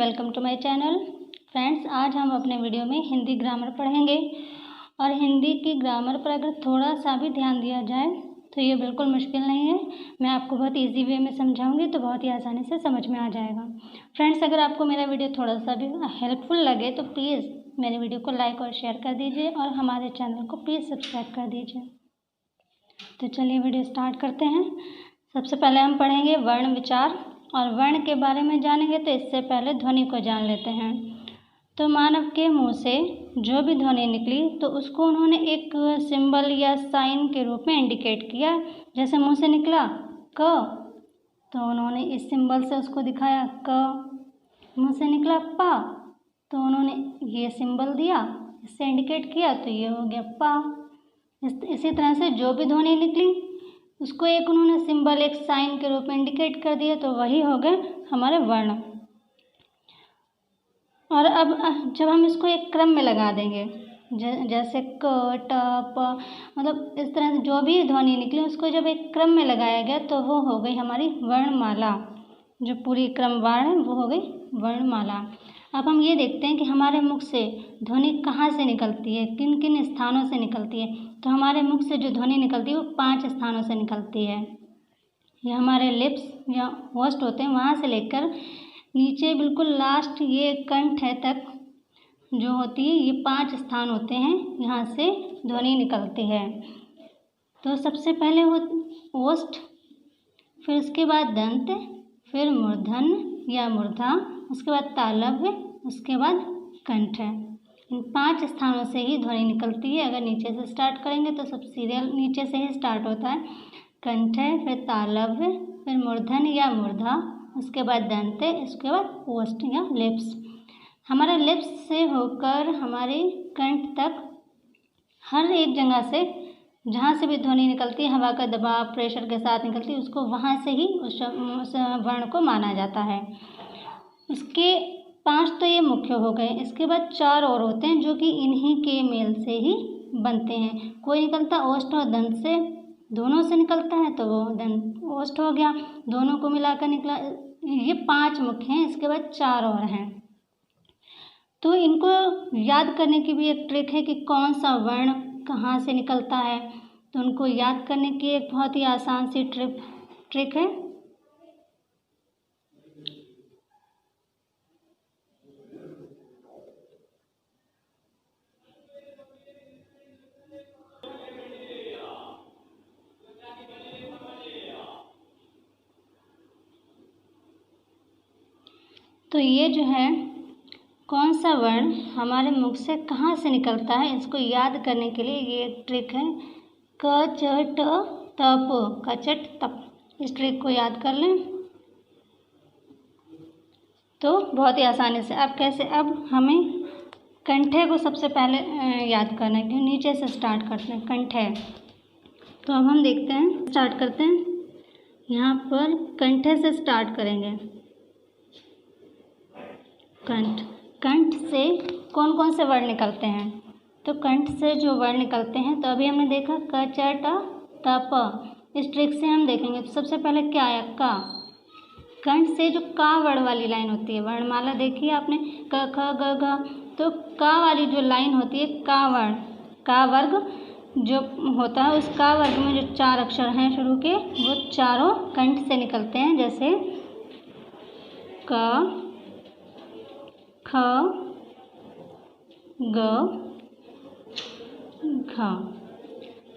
Welcome to my channel. Friends, आज हम अपने वीडियो में हिंदी ग्रामर पढ़ेंगे और हिंदी की ग्रामर पर अगर थोड़ा सा भी ध्यान दिया जाए तो ये बिल्कुल मुश्किल नहीं है। मैं आपको बहुत इजी वे में समझाऊंगी तो बहुत ही आसानी से समझ में आ जाएगा। फ्रेंड्स, अगर आपको मेरा वीडियो थोड़ा सा भी हेल्पफुल लगे तो प्लीज़ मेरे वीडियो को लाइक और शेयर कर दीजिए और हमारे चैनल को प्लीज़ सब्सक्राइब कर दीजिए। तो चलिए वीडियो स्टार्ट करते हैं। सबसे पहले हम पढ़ेंगे वर्ण विचार, और वर्ण के बारे में जानेंगे तो इससे पहले ध्वनि को जान लेते हैं। तो मानव के मुंह से जो भी ध्वनि निकली तो उसको उन्होंने एक सिंबल या साइन के रूप में इंडिकेट किया। जैसे मुंह से निकला क, तो उन्होंने इस सिंबल से उसको दिखाया क। मुंह से निकला पा, तो उन्होंने ये सिंबल दिया, इससे इंडिकेट किया, तो ये हो गया पा। इसी तरह से जो भी ध्वनि निकली उसको एक उन्होंने सिंबल, एक साइन के रूप में इंडिकेट कर दिया, तो वही हो गए हमारे वर्ण। और अब जब हम इसको एक क्रम में लगा देंगे, जैसे क, ट, प, मतलब इस तरह से जो भी ध्वनि निकली उसको जब एक क्रम में लगाया गया तो वो हो गई हमारी वर्णमाला। जो पूरी क्रमवार है वो हो गई वर्णमाला। अब हम ये देखते हैं कि हमारे मुख से ध्वनि कहाँ से निकलती है, किन किन स्थानों से निकलती है। तो हमारे मुख से जो ध्वनि निकलती है वो 5 स्थानों से निकलती है। ये हमारे लिप्स या होस्ट होते हैं, वहाँ से लेकर नीचे बिल्कुल लास्ट ये कंठ है तक जो होती है, ये 5 स्थान होते हैं, यहाँ से ध्वनि निकलती है। तो सबसे पहले ओष्ठ, फिर उसके बाद दंत, फिर मूर्धन्य या मूर्धा, उसके बाद तालव्य, उसके बाद कंठ। इन 5 स्थानों से ही ध्वनि निकलती है। अगर नीचे से स्टार्ट करेंगे तो सब सीरियल नीचे से ही स्टार्ट होता है। कंठ, फिर तालव्य, फिर मूर्धन्य या मूर्धा, उसके बाद दंत, इसके बाद ओष्ठ या लिप्स। हमारा लिप्स से होकर हमारे कंठ तक हर एक जगह से जहाँ से भी ध्वनि निकलती है, हवा का दबाव, प्रेशर के साथ निकलती है, उसको वहाँ से ही उस वर्ण को माना जाता है। उसके 5 तो ये मुख्य हो गए। इसके बाद 4 और होते हैं जो कि इन्हीं के मेल से ही बनते हैं। कोई निकलता ओष्ठ और दंत से, दोनों से निकलता है तो वो दंत ओष्ठ हो गया, दोनों को मिलाकर निकला। ये 5 मुख्य हैं, इसके बाद 4 और हैं। तो इनको याद करने की भी एक ट्रिक है कि कौन सा वर्ण कहाँ से निकलता है। तो उनको याद करने की एक बहुत ही आसान सी ट्रिक है। तो ये जो है कौन सा वर्ण हमारे मुख से कहाँ से निकलता है, इसको याद करने के लिए ये एक ट्रिक है। क, च, ट, त, प, कचट तप। इस ट्रिक को याद कर लें तो बहुत ही आसानी से। अब कैसे, अब हमें कंठे को सबसे पहले याद करना है, क्योंकि नीचे से स्टार्ट करते हैं कंठे। तो अब हम देखते हैं, स्टार्ट करते हैं। यहाँ पर कंठे से स्टार्ट करेंगे। कंठ से कौन कौन से वर्ण निकलते हैं? तो कंठ से जो वर्ण निकलते हैं, तो अभी हमने देखा क, च, ट, त, प। इस ट्रिक से हम देखेंगे तो सबसे पहले क्या आया, का। कंठ से जो का वर्ण वाली लाइन होती है, वर्णमाला देखी आपने, क, ख, ग, घ। तो का वाली जो लाइन होती है, का वर्ण, का वर्ग जो होता है, उस का वर्ग में जो 4 अक्षर हैं शुरू के, वो चारों कंठ से निकलते हैं। जैसे क, ख, ग, घ।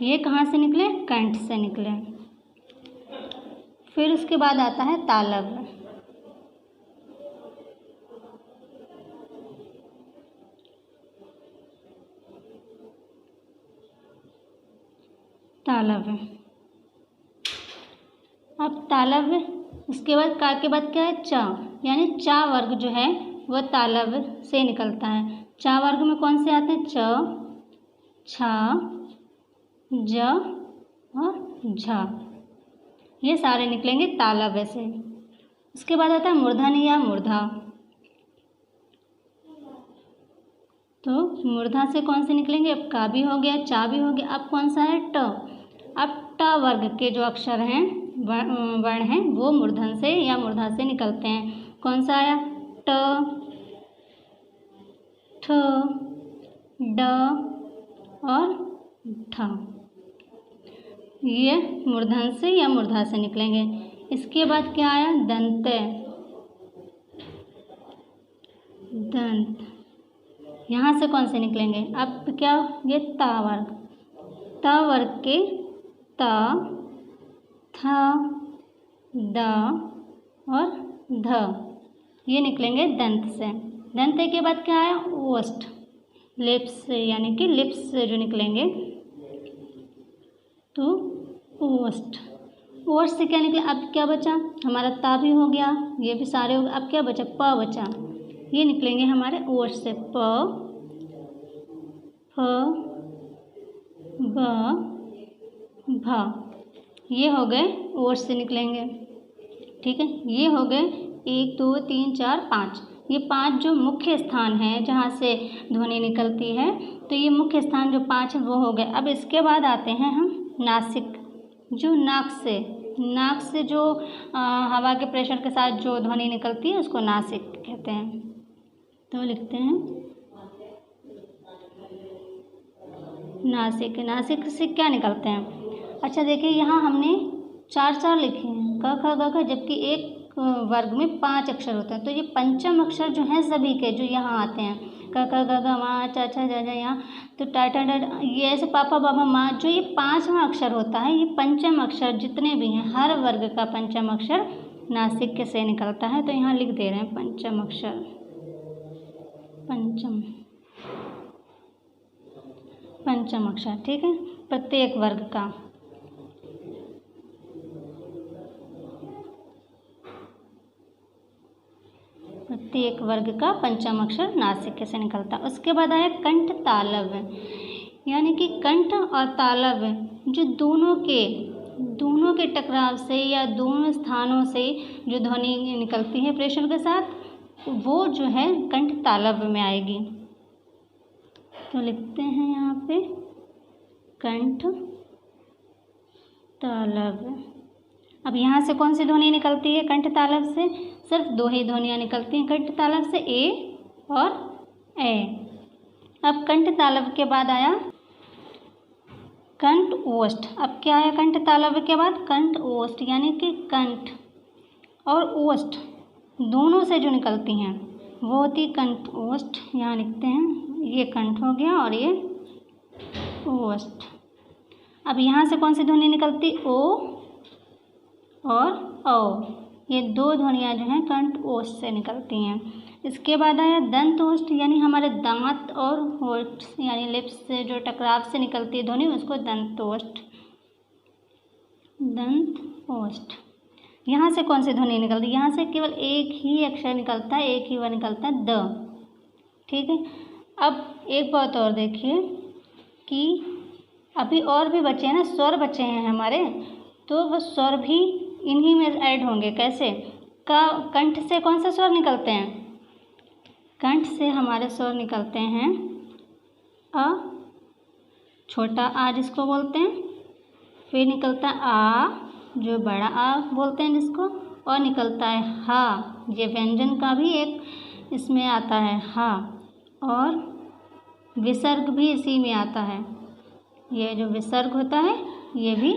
ये कहाँ से निकले? कंठ से निकले। फिर उसके बाद आता है तालव्य। तालव्य, अब तालव्य, उसके बाद का के बाद क्या है, च, यानी चा वर्ग जो है वह तालव्य से निकलता है। चा वर्ग में कौन से आते हैं? च, छ, ज और झ। ये सारे निकलेंगे तालव्य से। उसके बाद आता है मूर्धन्य या मूर्धा। तो मूर्धा से कौन से निकलेंगे? अब का भी हो गया, चा भी हो गया, अब कौन सा है? ट। अब ट वर्ग के जो अक्षर हैं, वर्ण हैं, वो मूर्धन से या मूर्धा से निकलते हैं। कौन सा आया? ट, ठ, ड और ठ। ये मूर्धन से या मूर्धा से निकलेंगे। इसके बाद क्या आया? दंत। दंत यहाँ से कौन से निकलेंगे? अब क्या? ये ता वर्ग। ता वर्ग के ता, थ, द और ध ये निकलेंगे दंत से। दंत के बाद क्या आया? ओष्ठ। लिप्स यानी कि लिप्स जो निकलेंगे तो ओष्ठ। ओष्ठ से क्या निकला? अब क्या बचा? हमारा ता भी हो गया, ये भी सारे हो गए। अब क्या बचा? प बचा। ये निकलेंगे हमारे ओष्ठ से। प, फ, ब, भ ये हो गए ओष्ठ से निकलेंगे। ठीक है, ये हो गए 1 2 3 4 5। ये 5 जो मुख्य स्थान है जहाँ से ध्वनि निकलती है, तो ये मुख्य स्थान जो 5 है वो हो गए। अब इसके बाद आते हैं हम नासिक। जो नाक से जो हवा के प्रेशर के साथ जो ध्वनि निकलती है उसको नासिक कहते हैं। तो लिखते हैं नासिक। नासिक से क्या निकलते हैं? अच्छा देखिए, यहाँ हमने 4 लिखे हैं, क ख ग घ, जबकि एक वर्ग में 5 अक्षर होते हैं। तो ये पंचम अक्षर जो हैं सभी के जो यहाँ आते हैं, क ख ग घ मा चा छा जा जा यहाँ, तो टा टा डा, ये ऐसे पापा बाबा माँ, जो ये 5वां अक्षर होता है, ये पंचम अक्षर जितने भी हैं हर वर्ग का पंचम अक्षर नासिक के से निकलता है। तो यहाँ लिख दे रहे हैं पंचम अक्षर। पंचम अक्षर, ठीक है, प्रत्येक वर्ग का। प्रत्येक वर्ग का पंचम अक्षर नासिक से निकलता। उसके बाद आया कंठ तालव्य, यानी कि कंठ और तालव्य जो दोनों के टकराव से या दोनों स्थानों से जो ध्वनि निकलती है प्रेशर के साथ, वो जो है कंठ तालव्य में आएगी। तो लिखते हैं यहाँ पे कंठ तालव्य। अब यहाँ से कौन सी ध्वनि निकलती है कंठ तालव्य से? सिर्फ 2 ही ध्वनियाँ निकलती हैं कंठ तालव्य से, ए और ए। अब कंठ तालव्य के बाद आया कंठ ओष्ठ। अब क्या आया कंठ तालव्य के बाद? कंठ ओष्ठ, यानी कि कंठ और ओष्ठ दोनों से जो निकलती हैं वो होती कंठ ओष्ठ। यहाँ लिखते हैं, ये कंठ हो गया और ये ओष्ठ। अब यहाँ से कौन सी ध्वनि निकलती? ओ और औ। ये 2 ध्वनियाँ जो हैं कंठ ओष्ठ से निकलती हैं। इसके बाद आया दंत ओष्ठ, यानी हमारे दांत और होठ यानी लिप्स से जो टकराव से निकलती है ध्वनि उसको दंत ओष्ठ। दंत ओष्ठ। यहाँ से कौन सी ध्वनि निकलती है? यहाँ से केवल एक ही अक्षर निकलता है, एक ही वर्ड निकलता है, द। ठीक है, अब एक बात और देखिए कि अभी और भी बचे हैं ना, स्वर बचे हैं हमारे, तो वो स्वर भी इन्हीं में ऐड होंगे। कैसे? कंठ से कौन से स्वर निकलते हैं? कंठ से हमारे स्वर निकलते हैं अ, छोटा आ जिसको बोलते हैं, फिर निकलता है आ जो बड़ा आ बोलते हैं जिसको, और निकलता है हा, ये व्यंजन का भी एक इसमें आता है हा, और विसर्ग भी इसी में आता है। ये जो विसर्ग होता है ये भी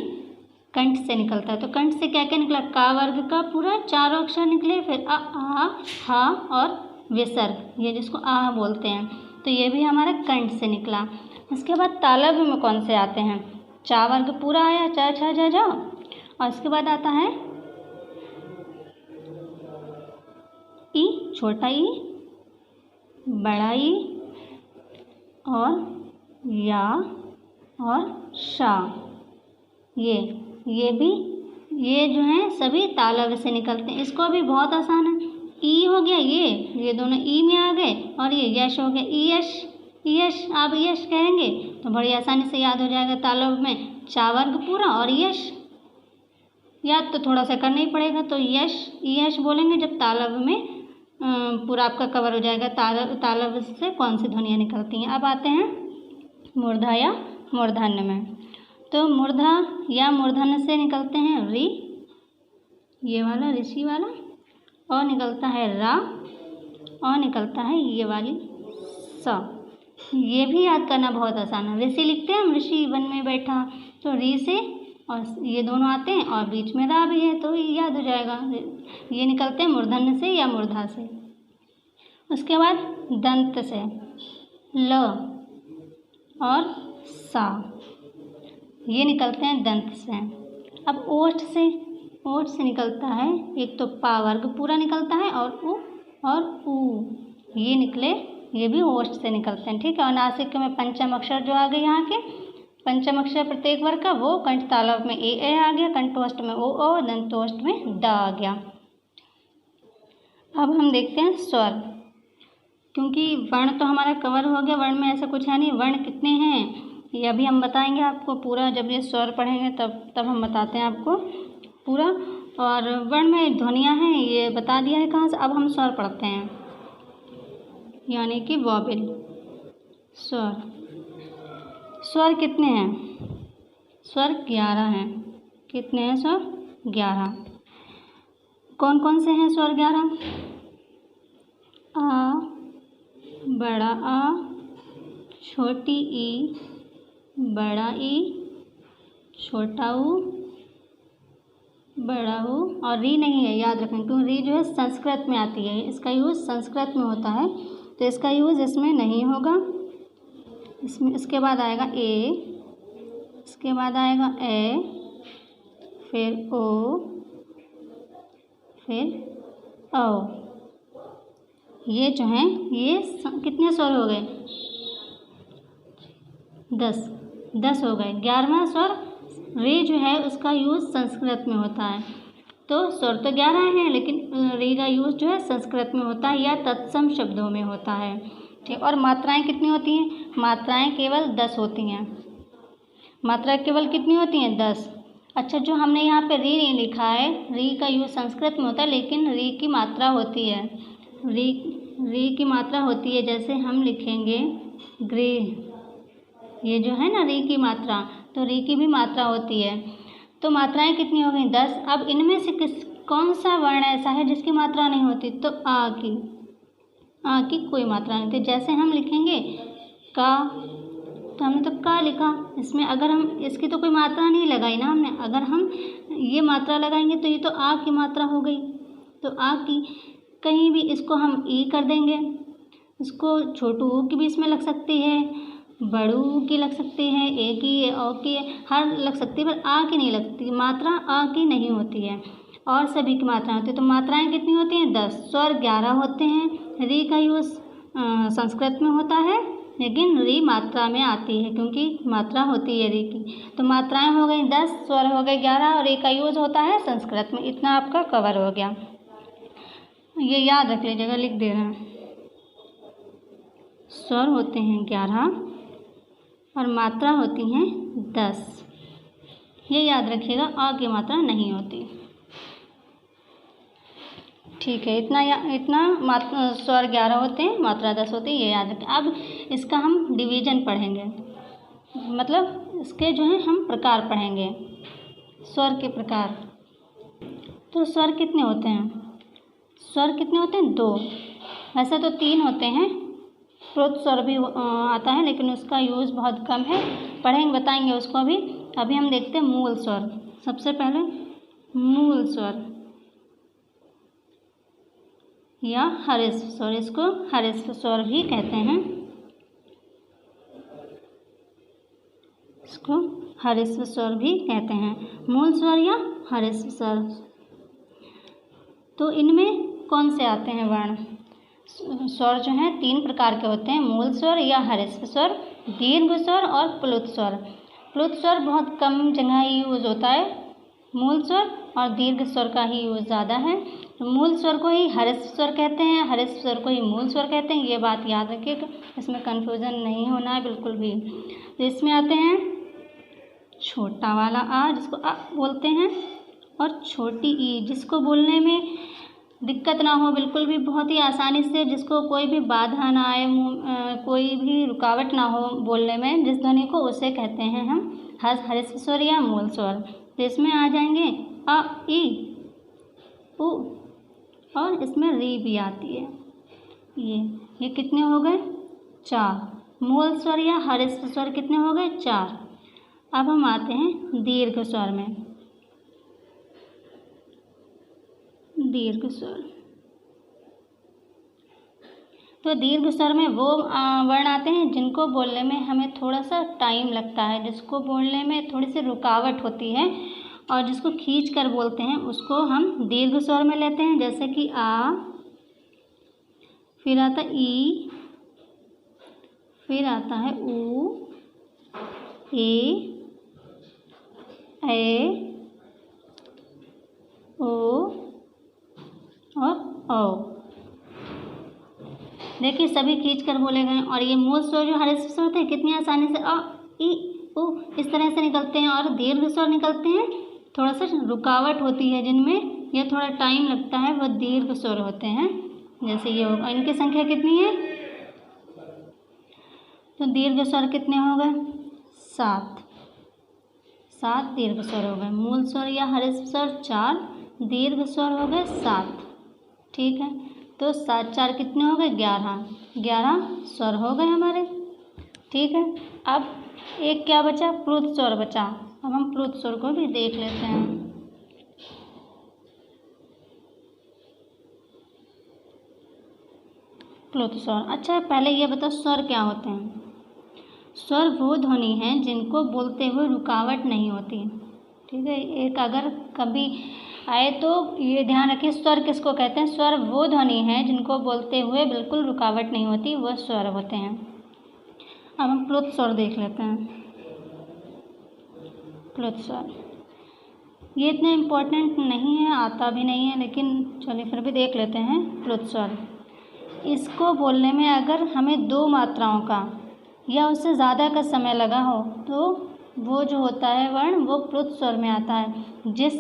कंठ से निकलता है। तो कंठ से क्या क्या निकला? का वर्ग का पूरा 4 अक्षर निकले, फिर आ, हा और विसर्ग, ये जिसको आ बोलते हैं, तो ये भी हमारा कंठ से निकला। इसके बाद तालव्य में कौन से आते हैं? चा वर्ग पूरा आया, चा छा जा जा, और इसके बाद आता है ई, छोटा ई, बड़ा ई, और या और शा। ये भी ये जो हैं सभी तालव्य से निकलते हैं। इसको भी बहुत आसान है, ई हो गया, ये दोनों ई में आ गए, और ये यश हो गया, ई यश। यश, आप यश कहेंगे तो बड़ी आसानी से याद हो जाएगा। तालव्य में चा वर्ग पूरा और यश, याद तो थोड़ा सा करना ही पड़ेगा। तो यश बोलेंगे जब तालव्य में पूरा आपका कवर हो जाएगा। तालव्य से कौन सी ध्वनियाँ निकलती हैं। अब आते हैं मूर्धा या मूर्धन्य में। तो मूर्धा या मूर्धन्य से निकलते हैं री, ये वाला ऋषि वाला, और निकलता है रा, और निकलता है ये वाली सा। ये भी याद करना बहुत आसान है। ऋषि लिखते हैं हम, ऋषि वन में बैठा, तो री से और ये दोनों आते हैं और बीच में रा भी है, तो ये याद हो जाएगा। ये निकलते हैं मूर्धन्य से या मूर्धा से। उसके बाद दंत से ल और सा, ये निकलते हैं दंत से। अब ओष्ठ से निकलता है, एक तो पा वर्ग पूरा निकलता है और ऊ, ये निकले, ये भी ओष्ठ से निकलते हैं, ठीक है। और नासिक में पंचम अक्षर जो आ गए यहाँ के, पंचम अक्षर प्रत्येक वर्ग का, वो कंठ तालव में ए आ गया, कंठोष्ठ में ओ, दंतोष्ठ में ड आ गया। अब हम देखते हैं स्वर, क्योंकि वर्ण तो हमारा कवर हो गया, वर्ण में ऐसा कुछ है नहीं। वर्ण कितने हैं ये अभी हम बताएंगे आपको पूरा, जब ये स्वर पढ़ेंगे तब हम बताते हैं आपको पूरा। और वर्ण में ध्वनियाँ हैं ये बता दिया है कहाँ से। अब हम स्वर पढ़ते हैं, यानी कि वॉवेल। स्वर कितने हैं? स्वर 11 हैं। कितने हैं स्वर? 11। कौन कौन से हैं स्वर 11? आ, बड़ा आ, छोटी ई, बड़ा ई, छोटा ऊ, बड़ा ऊ, और री नहीं है, याद रखें, क्योंकि री जो है संस्कृत में आती है, इसका यूज़ संस्कृत में होता है, तो इसका यूज़ इसमें नहीं होगा। इसके बाद आएगा ए, इसके बाद आएगा ए, फिर ओ, फिर औ। ये जो हैं ये कितने स्वर हो गए? 10 हो गए। 11वां स्वर रे जो है उसका यूज़ संस्कृत में होता है, तो स्वर तो 11 हैं, लेकिन रे का यूज़ जो है संस्कृत में होता है या तत्सम शब्दों में होता है, ठीक। और मात्राएं कितनी होती हैं? मात्राएं केवल 10 होती हैं। मात्रा केवल कितनी होती हैं? 10। अच्छा, जो हमने यहाँ पे री नहीं लिखा है, री का यूज़ संस्कृत में होता है, लेकिन री की मात्रा होती है, री की मात्रा होती है। जैसे हम लिखेंगे गृह, ये जो है ना री की मात्रा, तो री की भी मात्रा होती है। तो मात्राएं कितनी हो गई? 10। अब इनमें से कौन सा वर्ण ऐसा है जिसकी मात्रा नहीं होती? तो आ की कोई मात्रा नहीं थी। जैसे हम लिखेंगे का, तो हमने तो का लिखा, इसमें अगर हम इसकी तो कोई मात्रा नहीं लगाई ना हमने, अगर हम ये मात्रा लगाएंगे तो ये तो आ की मात्रा हो गई, तो आ की। कहीं भी इसको हम ई कर देंगे, इसको छोटू ऊ की भी इसमें लग सकती है, बड़ू की लग सकती है, ए की, ओ की, हर लग सकती है, पर आ की नहीं लगती, मात्रा आ की नहीं होती है, और सभी की मात्रा होती है। तो मात्राएं कितनी होती हैं? 10। स्वर 11 होते हैं। री का यूज़ संस्कृत में होता है, लेकिन री मात्रा में आती है, क्योंकि मात्रा होती है री की। तो मात्राएं हो गई 10, स्वर हो गए 11, और री का यूज़ होता है संस्कृत में। इतना आपका कवर हो गया, ये याद रख लीजिएगा, लिख दे रहे हैं। स्वर होते हैं 11 और मात्रा होती हैं 10, ये याद रखिएगा। आ की मात्रा नहीं होती, ठीक है। इतना स्वर 11 होते हैं, मात्रा 10 होती है, ये याद रखें। अब इसका हम डिवीज़न पढ़ेंगे, मतलब इसके जो है हम प्रकार पढ़ेंगे, स्वर के प्रकार। तो स्वर कितने होते हैं? स्वर कितने होते हैं? 2। वैसे तो 3 होते हैं, प्रोत स्वर भी आता है, लेकिन उसका यूज़ बहुत कम है, पढ़ेंगे बताएंगे उसको अभी। अभी हम देखते हैं मूल स्वर। सबसे पहले मूल स्वर या हरेश्व स्वर, इसको हरेश्व स्वर भी कहते हैं, इसको हरेश्व स्वर भी कहते हैं, मूल स्वर या हरेश्व स्वर। तो इनमें कौन से आते हैं वर्ण? स्वर जो हैं 3 प्रकार के होते हैं, मूल स्वर या हरेश्व स्वर, दीर्घ स्वर और प्लुत स्वर। प्लुत स्वर बहुत कम जगह ही यूज़ होता है, मूल स्वर और दीर्घ स्वर का ही यूज़ ज़्यादा है। तो मूल स्वर को ही हरेश्व स्वर कहते हैं, हरेश्व स्वर को ही मूल स्वर कहते हैं, ये बात याद रखिएगा, इसमें कन्फ्यूज़न नहीं होना है बिल्कुल भी। तो इसमें आते हैं छोटा वाला आ, जिसको आ बोलते हैं, और छोटी ई, जिसको बोलने में दिक्कत ना हो, बिल्कुल भी बहुत ही आसानी से, जिसको कोई भी बाधा ना आए, कोई भी रुकावट ना हो बोलने में, जिस ध्वनि को, उसे कहते हैं हम हरेश्व स्वर या मूल स्वर। तो इसमें आ जाएंगे अ, ई, उ, और इसमें री भी आती है। ये कितने हो गए? 4। मूल स्वर या हर्ष स्वर कितने हो गए? 4। अब हम आते हैं दीर्घ स्वर में। दीर्घ स्वर, तो दीर्घ स्वर में वो वर्ण आते हैं जिनको बोलने में हमें थोड़ा सा टाइम लगता है, जिसको बोलने में थोड़ी सी रुकावट होती है और जिसको खींच कर बोलते हैं उसको हम दीर्घ स्वर में लेते हैं। जैसे कि आ, फिर आता ई, फिर आता है ऊ, ए, ओ और औ। देखिए सभी खींच कर बोले गए और ये मूल स्वर जो हर्ष स्वर होते हैं कितनी आसानी से अ, ई, उ इस तरह से निकलते हैं और दीर्घ स्वर निकलते हैं थोड़ा सा रुकावट होती है जिनमें ये थोड़ा टाइम लगता है, वो दीर्घ स्वर होते हैं। जैसे ये होगा, इनकी संख्या कितनी है? तो दीर्घ स्वर कितने हो गए? 7। 7 दीर्घ स्वर हो गए। मूल स्वर या हर्ष स्वर 4, दीर्घ स्वर हो गए 7। ठीक है, तो 7 4 कितने हो गए? 11। 11 स्वर हो गए हमारे। ठीक है, अब एक क्या बचा? प्लुत स्वर बचा। अब हम प्लुत स्वर को भी देख लेते हैं। प्लुत स्वर, अच्छा पहले ये बताओ स्वर क्या होते हैं? स्वर वो ध्वनि हैं जिनको बोलते हुए रुकावट नहीं होती। ठीक है, एक अगर कभी आए तो ये ध्यान रखिए, स्वर किसको कहते हैं? स्वर वो ध्वनि हैं जिनको बोलते हुए बिल्कुल रुकावट नहीं होती, वह स्वर होते हैं। अब हम प्लुत स्वर देख लेते हैं। प्लुत स्वर ये इतना इम्पोर्टेंट नहीं है, आता भी नहीं है, लेकिन चलिए फिर भी देख लेते हैं। प्लुत स्वर, इसको बोलने में अगर हमें 2 मात्राओं का या उससे ज़्यादा का समय लगा हो तो वो जो होता है वर्ण वो प्लुत स्वर में आता है। जिस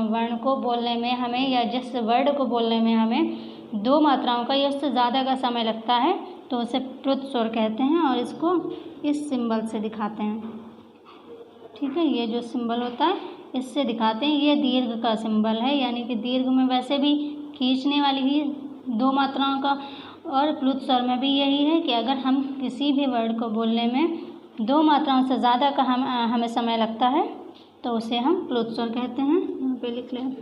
वर्ण को बोलने में हमें या जिस वर्ड को बोलने में हमें 2 मात्राओं का या उससे ज़्यादा का समय लगता है तो उसे प्लुत स्वर कहते हैं और इसको इस सिंबल से दिखाते हैं। ठीक है, ये जो सिंबल होता है इससे दिखाते हैं। ये दीर्घ का सिंबल है, यानी कि दीर्घ में वैसे भी खींचने वाली ही 2 मात्राओं का, और प्लुत स्वर में भी यही है कि अगर हम किसी भी वर्ड को बोलने में 2 मात्राओं से ज़्यादा का हमें समय लगता है तो उसे हम प्लुत स्वर कहते हैं। यहाँ पे लिख लें।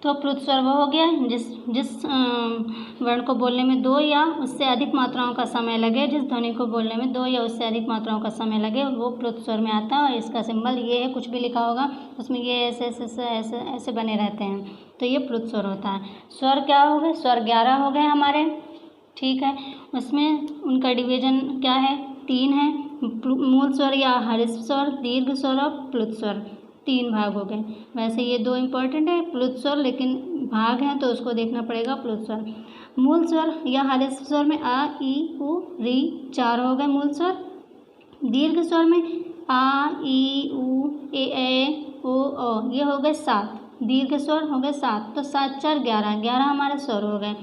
तो प्लुत स्वर वो हो गया जिस वर्ण को बोलने में 2 या उससे अधिक मात्राओं का समय लगे, जिस ध्वनि को बोलने में 2 या उससे अधिक मात्राओं का समय लगे वो प्लुत स्वर में आता है। और इसका सिंबल ये है, कुछ भी लिखा होगा उसमें ये ऐसे ऐसे ऐसे ऐसे ऐसे बने रहते हैं, तो ये प्लुत स्वर होता है। स्वर क्या हो गए? स्वर 11 हो गए हमारे। ठीक है, उसमें उनका डिवीजन क्या है? 3 है। मूल स्वर या हर्ष स्वर, दीर्घ स्वर और प्लुत स्वर, 3 भाग हो गए। वैसे ये 2 इम्पोर्टेंट है प्लुत स्वर, लेकिन भाग हैं तो उसको देखना पड़ेगा प्लुत स्वर। मूल स्वर या हर्ष स्वर में आ, ई, उ, री 4 हो गए मूल स्वर। दीर्घ स्वर में आ, ई, उ, ए, ओ, ये हो गए 7। दीर्घ स्वर हो गए 7, तो 7 4 11, 11 हमारे स्वर हो गए।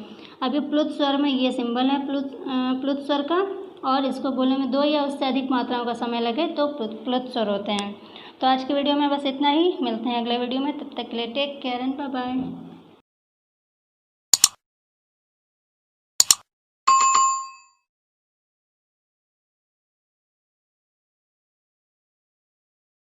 अभी प्लुत स्वर में ये सिंबल है प्लुत स्वर का, और इसको बोलने में 2 या उससे अधिक मात्राओं का समय लगे तो प्लुत स्वर होते हैं। तो आज की वीडियो में बस इतना ही, मिलते हैं अगले वीडियो में, तब तक के लिए take care and bye bye.